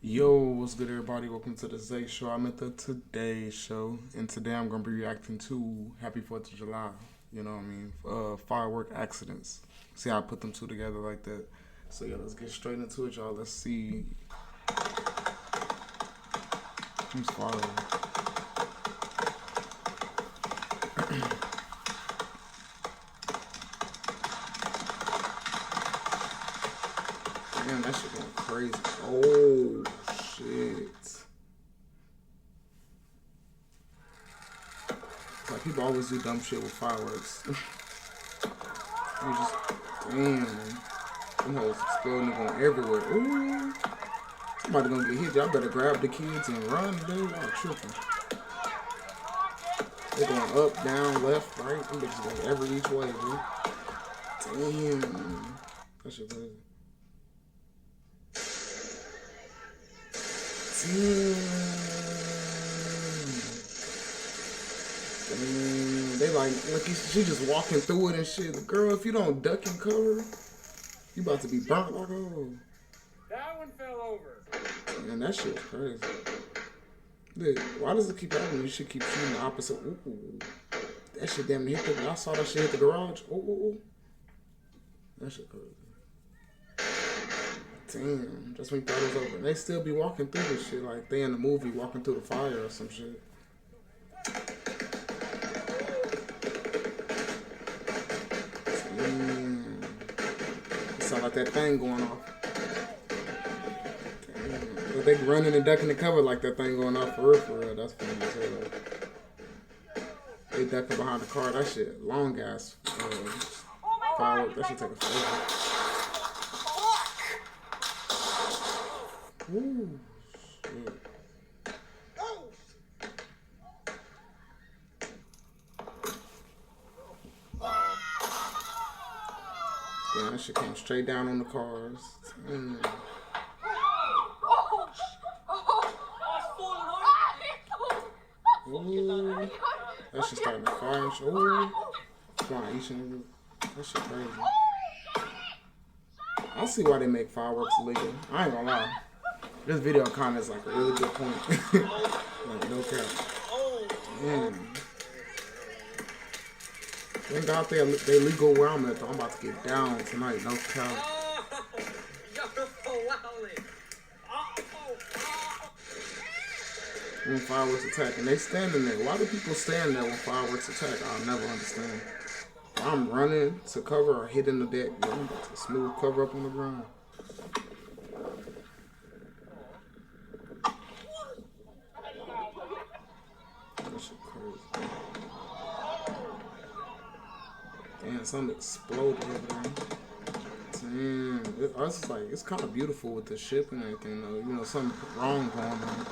Yo, what's good, everybody? Welcome to the Zay Show. I'm at the Today Show, and today I'm gonna be reacting to Happy 4th of July. You know what I mean? Firework accidents. See how I put them two together like that. So yeah, let's get straight into it, y'all. Let's see who's firing. Damn, that shit going crazy. Oh shit. Like, people always do dumb shit with fireworks. You just, damn. Them hoes exploding and going everywhere. Ooh. Somebody gonna get hit. Y'all better grab the kids and run, dude. Y'all tripping. They going up, down, left, right. Them bitches going every each way, dude. Damn. That shit crazy. Damn. They like she just walking through it and shit. Girl, if you don't duck and cover, you about to be burnt like oh. That one fell over. Man, that shit was crazy. Dude, why does it keep happening? You should keep shooting the opposite. Ooh. That shit damn near hit the. I saw that shit hit the garage. Ooh. That shit crazy. Damn, just when you thought it was over. They still be walking through this shit like they in the movie walking through the fire or some shit. Damn. It sound like that thing going off. Damn. But they running and ducking the cover like that thing going off for real. That's funny as hell. They ducking behind the car. That shit, long ass firework. That shit take a forever. Ooh, shit. Yeah, that shit came straight down on the cars. Ooh, that shit starting to fire and shit. Ooh, flying each and every. That shit crazy. I see why they make fireworks illegal. I ain't gonna lie. This video comment is like a really good point. Like, no cap. Damn. Thank God they legal where I'm at, though. I'm about to get down tonight, no cap. When fireworks attack, and they standing there. Why do people stand there when fireworks attack? I'll never understand. I'm running to cover or hitting the deck. I'm about to smooth cover up on the ground. That shit crazy. Damn, something exploded over there. Damn, it's like, it's kind of beautiful with the ship and everything, though. You know, something wrong going on.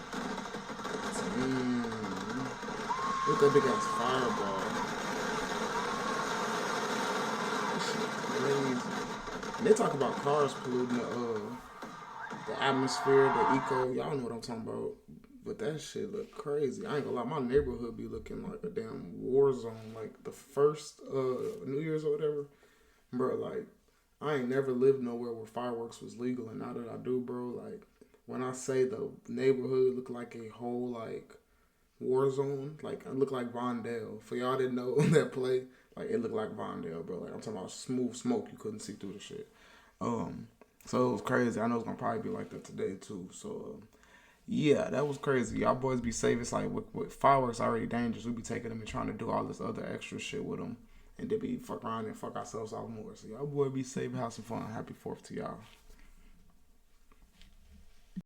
Damn. Look at that big ass fireball. That shit crazy. And they talk about cars polluting the atmosphere, the eco. Y'all know what I'm talking about. But that shit look crazy. I ain't gonna lie, my neighborhood be looking like a damn war zone. Like the first New Year's or whatever. Bro, like, I ain't never lived nowhere where fireworks was legal, and now that I do, bro, like, when I say the neighborhood look like a whole, like, war zone, like, it look like Vondale. For y'all didn't know that play, like, it looked like Vondale, bro. Like, I'm talking about smooth smoke. You couldn't see through the shit. So it was crazy. I know it's gonna probably be like that today, too. So, yeah, that was crazy. Y'all boys be safe. It's like, with fireworks already dangerous. We be taking them and trying to do all this other extra shit with them. And then be fuck around and fuck ourselves out more. So y'all boy be safe, have some fun. Happy 4th to y'all.